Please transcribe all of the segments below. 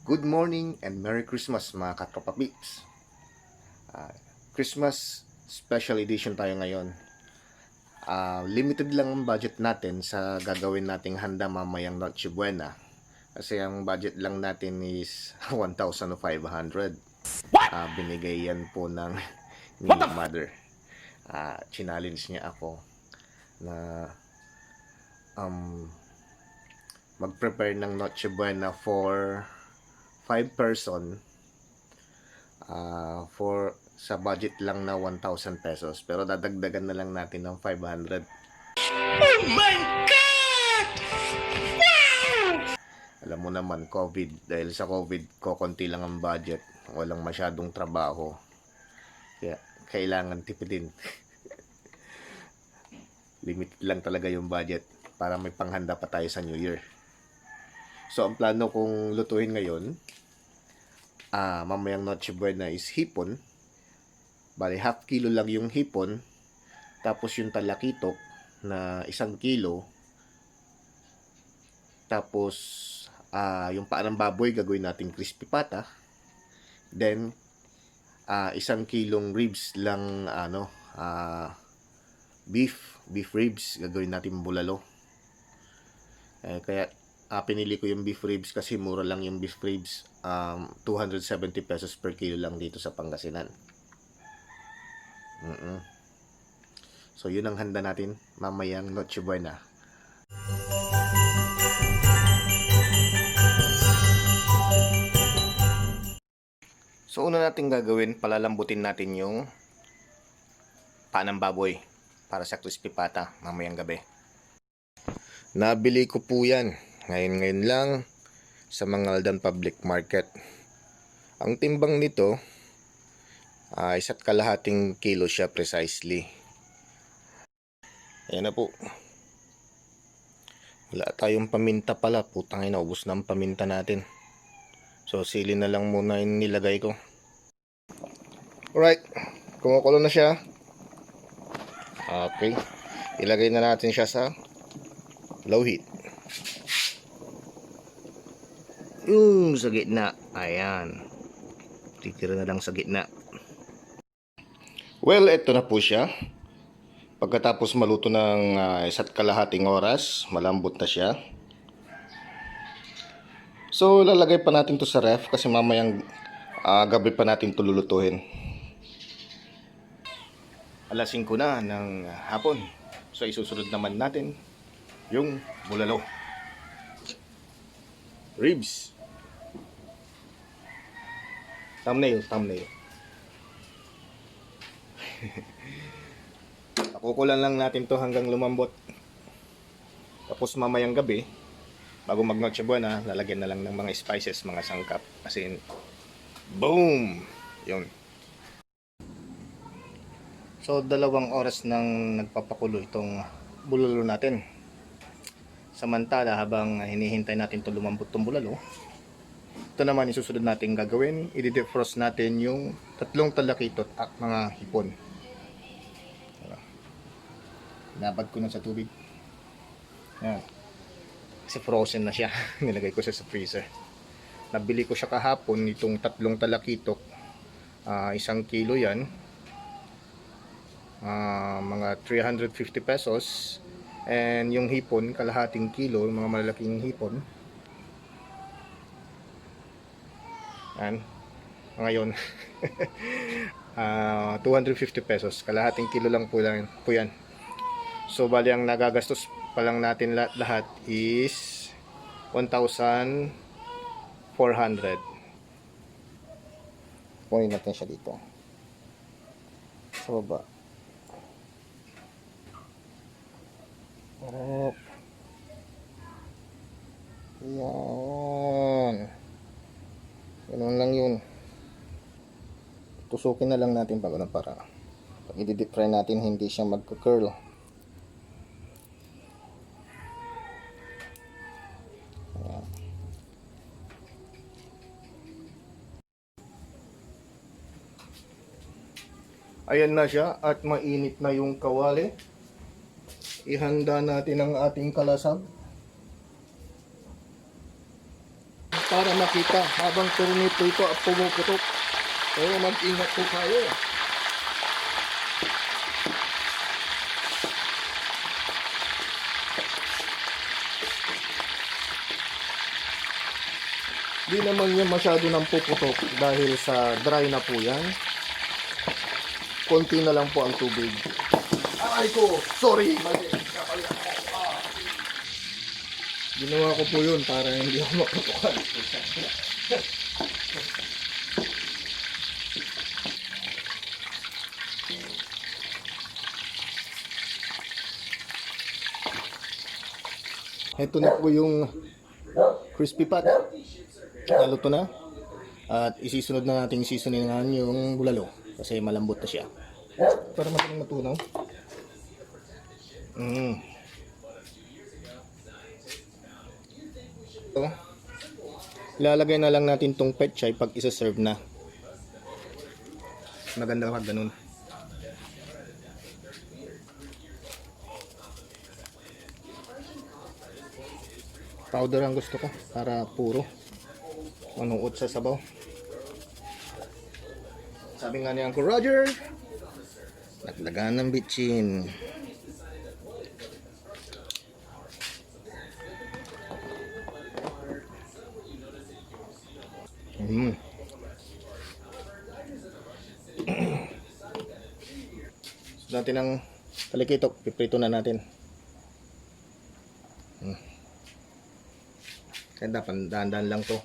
Good morning and Merry Christmas mga katropa peeps. Christmas special edition tayo ngayon. Limited lang ang budget natin sa gagawin nating handa mamayang Noche Buena. Kasi ang budget lang natin is 1,500. Binigay yan po ng ni mother. Challenge niya ako na mag-prepare ng Noche Buena for 5 person for sa budget lang na 1,000 pesos, pero dadagdagan na lang natin ng 500. Oh my God! Wow! Alam mo naman, COVID. Dahil sa COVID, kokonti lang ang budget. Walang masyadong trabaho. Kaya kailangan tipidin. Limited lang talaga yung budget para may panghanda pa tayo sa New Year. So, ang plano kong lutuin ngayon, mamayang Noche Buena is hipon. Bali, half kilo lang yung hipon. Tapos yung talakitok na 1 kilo. Tapos, yung paa ng baboy, gagawin natin crispy pata. Then, 1 kilong ribs lang, beef ribs, gagawin natin bulalo. Kaya, pinili ko yung beef ribs kasi mura lang yung beef ribs. 270 pesos per kilo lang dito sa Pangasinan. So yun ang handa natin mamayang Noche Buena. So una natin gagawin, palalambutin natin yung paa ng baboy para sa crispy pata mamayang gabi. Nabili ko po yan ngayon lang sa Mangaldan Public Market. Ang timbang nito 1.5 kilo siya precisely. Ayan na po. Wala tayong paminta pala. Putang ina, ubos na ang paminta natin. So sili na lang muna yung nilagay ko. Alright, kumukulo na siya. Okay, ilagay na natin siya sa low heat. Sa gitna. Ayan. Titira na lang sa gitna. Well, ito na po siya. Pagkatapos maluto ng 1.5 oras, malambot na siya. So, lalagay pa natin to sa ref kasi mamayang gabi pa natin to lulutuhin. Alas 5 na ng hapon. So, isusunod naman natin yung bulalo. Ribs. Thumbnail. Pakukulan lang natin to hanggang lumambot. Tapos mamayang gabi, bago mag Noche Buena, lalagyan na lang ng mga spices, mga sangkap. As in, boom! Yun. So, 2 oras nang nagpapakulo itong bulalo natin. Samantala, habang hinihintay natin ito lumambot itong bulalo, ito naman isusunod natin gagawin. I-defrost natin yung 3 talakitot at mga hipon. Nabad ko na sa tubig. Yan. Kasi frozen na siya. Nilagay ko siya sa freezer. Nabili ko siya kahapon itong 3 talakitok. 1 kilo yan. Mga 350 pesos. And yung hipon, kalahating kilo, mga malalaking hipon. Yan. Ngayon, 250 pesos. Kalahating kilo lang po yan. So, bali ang nagagastos pa lang natin lahat is 1,400. Kunin natin siya dito. Sa baba. Yan. Ganun lang yun. Tusukin na lang natin para pag i-deep fry natin hindi siya magka-curl. Ayan na siya at mainit na yung kawali. Ihanda natin ang ating kalasab. para makita habang turunito ito at pumuputok. So mag-ingat po kayo. Di naman yan masyado nang puputok dahil sa dry na po yan. Konti na lang po ang tubig. Ay ko! Sorry! Mali! Ginawa ko po yun para hindi ako maputukan. Ito na po yung crispy pat. Naluto na. At isisunod na nating seasoningan yung bulalo. Kasi malambot na siya. Para madaling matunaw. So, ilalagay na lang natin tong pechay pag isa-serve na. Maganda pag ganun. Powder ang gusto ko para puro manuot sa sabaw. Sabi nga ni Uncle Roger, naglagan ng bitchin. So natin ang talikitok, piprito na natin. Kaya dapat dahan-dahan lang to.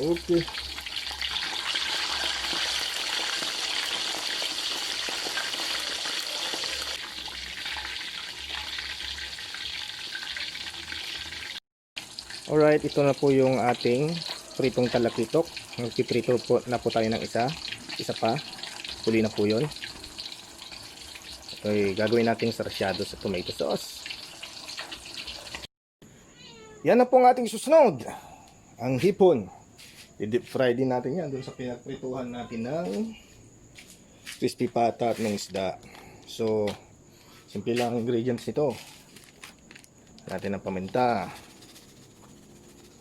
Okay. Alright, ito na po yung ating pritong talakitok. Magpiprito po na po tayo ng isa pa. Huli na po yun. Okay, gagawin natin sarsyado sa tomato sauce. Yan na po ang ating susunod. Ang hipon. I-deep fry din natin yan doon sa pinagprituhan natin ng crispy pata at ng isda. So, simple lang ang ingredients nito. Natin ang paminta.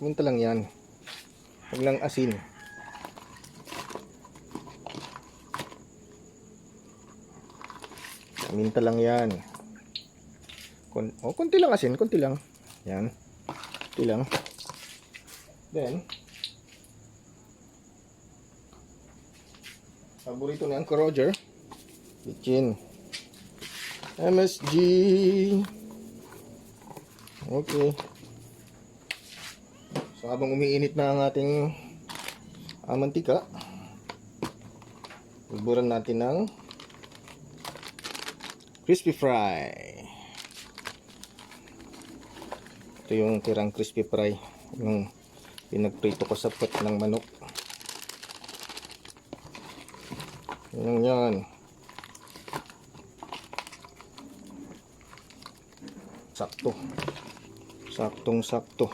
Paminta lang yan. Huwag lang asin. Paminta lang yan. Konti lang asin, konti lang. Yan. Konti lang. Then, paborito ni Uncle Roger, bitchin. MSG. Okay. So habang umiinit na ang ating mantika, buburan natin ng crispy fry. Ito yung tirang crispy fry, yung pinagprito ko sa pot ng manok. Yan. Sakto. Saktong-sakto.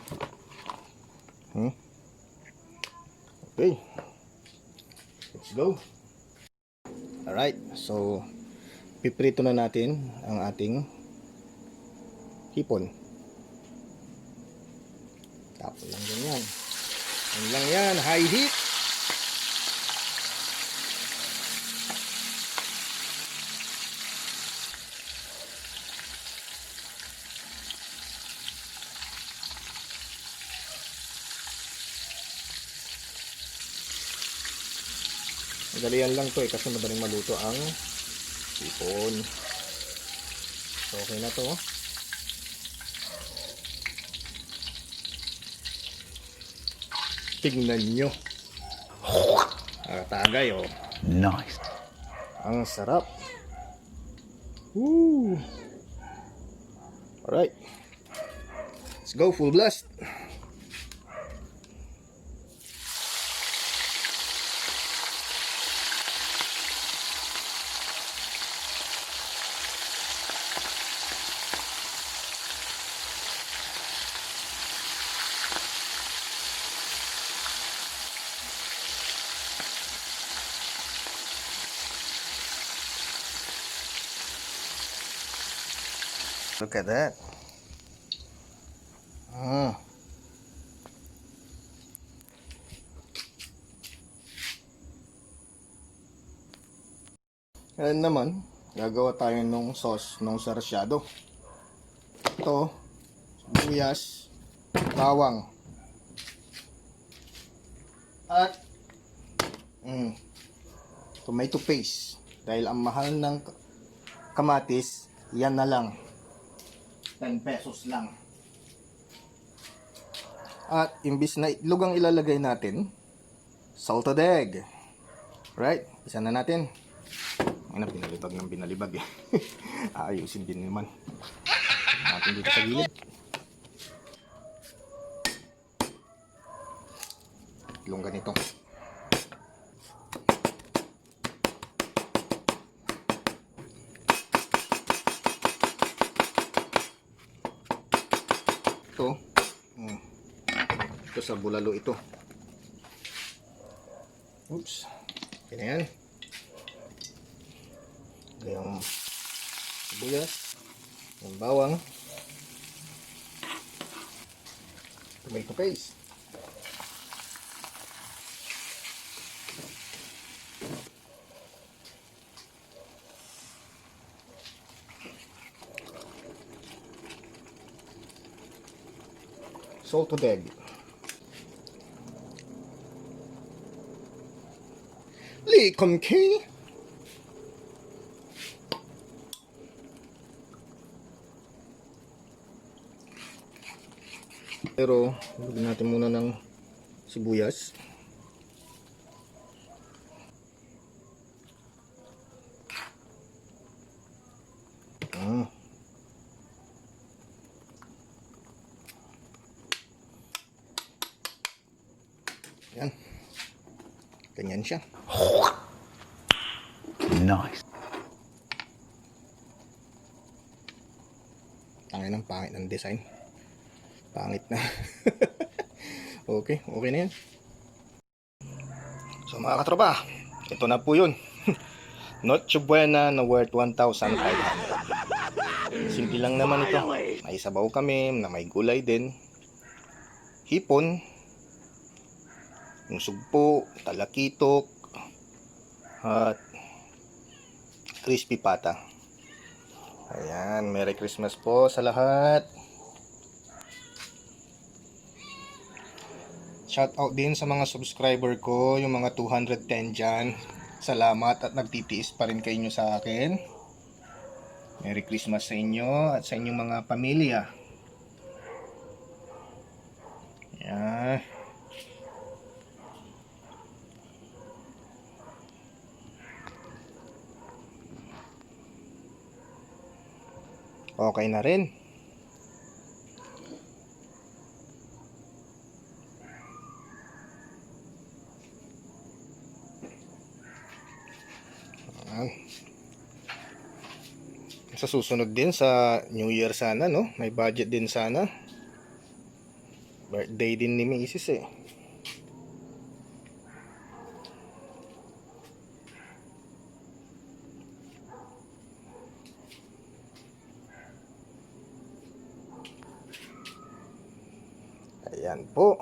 Okay. Let's go. Alright. So, piprito na natin ang ating hipon. Tapos lang ganyan. Yan lang yan. High heat. Madalian lang to kasi madaling maluto ang hipon. So, okay na to. Tignan nyo. Tagay oh. Nice. Ang sarap. Woo. Alright. Let's go full blast. Look at that. Ah. Ayan naman, gagawa tayo ng sauce ng sarsyado. Ito, sibuyas, bawang, at tomato paste. Dahil ang mahal ng kamatis, yan na lang. 10 pesos lang. At imbis na itlog ang ilalagay natin, salted egg. Right? Isa na natin. Ay na, binalibag ng binalibag eh. Aayusin din naman. Natin dito sa gilid. Itlong ganito. Ito. Ito sa bulalo ito. Oops. Ganyan. Yung sibuyas, yung bawang, tomato paste, salted egg, likom key. Pero lagyan natin muna ng sibuyas. Yan. Ganyan siya. Nice. Tangin ng pangit ng design. Pangit na. Okay na yan. So mga katropa, ito na po yun. Noche Buena na worth 1,500. Simple lang naman ito. May sabaw kami, na may gulay din. Hipon, yung sugpo, talakitok, at crispy pata. Ayan, Merry Christmas po sa lahat. Shout out din sa mga subscriber ko, yung mga 210 dyan. Salamat at nagtitiis pa rin kayo sa akin. Merry Christmas sa inyo at sa inyong mga pamilya. Yan. Okay na rin. Sa susunod din sa New Year sana, no? May budget din sana. Birthday din ni Mrs. eh. Ayan po.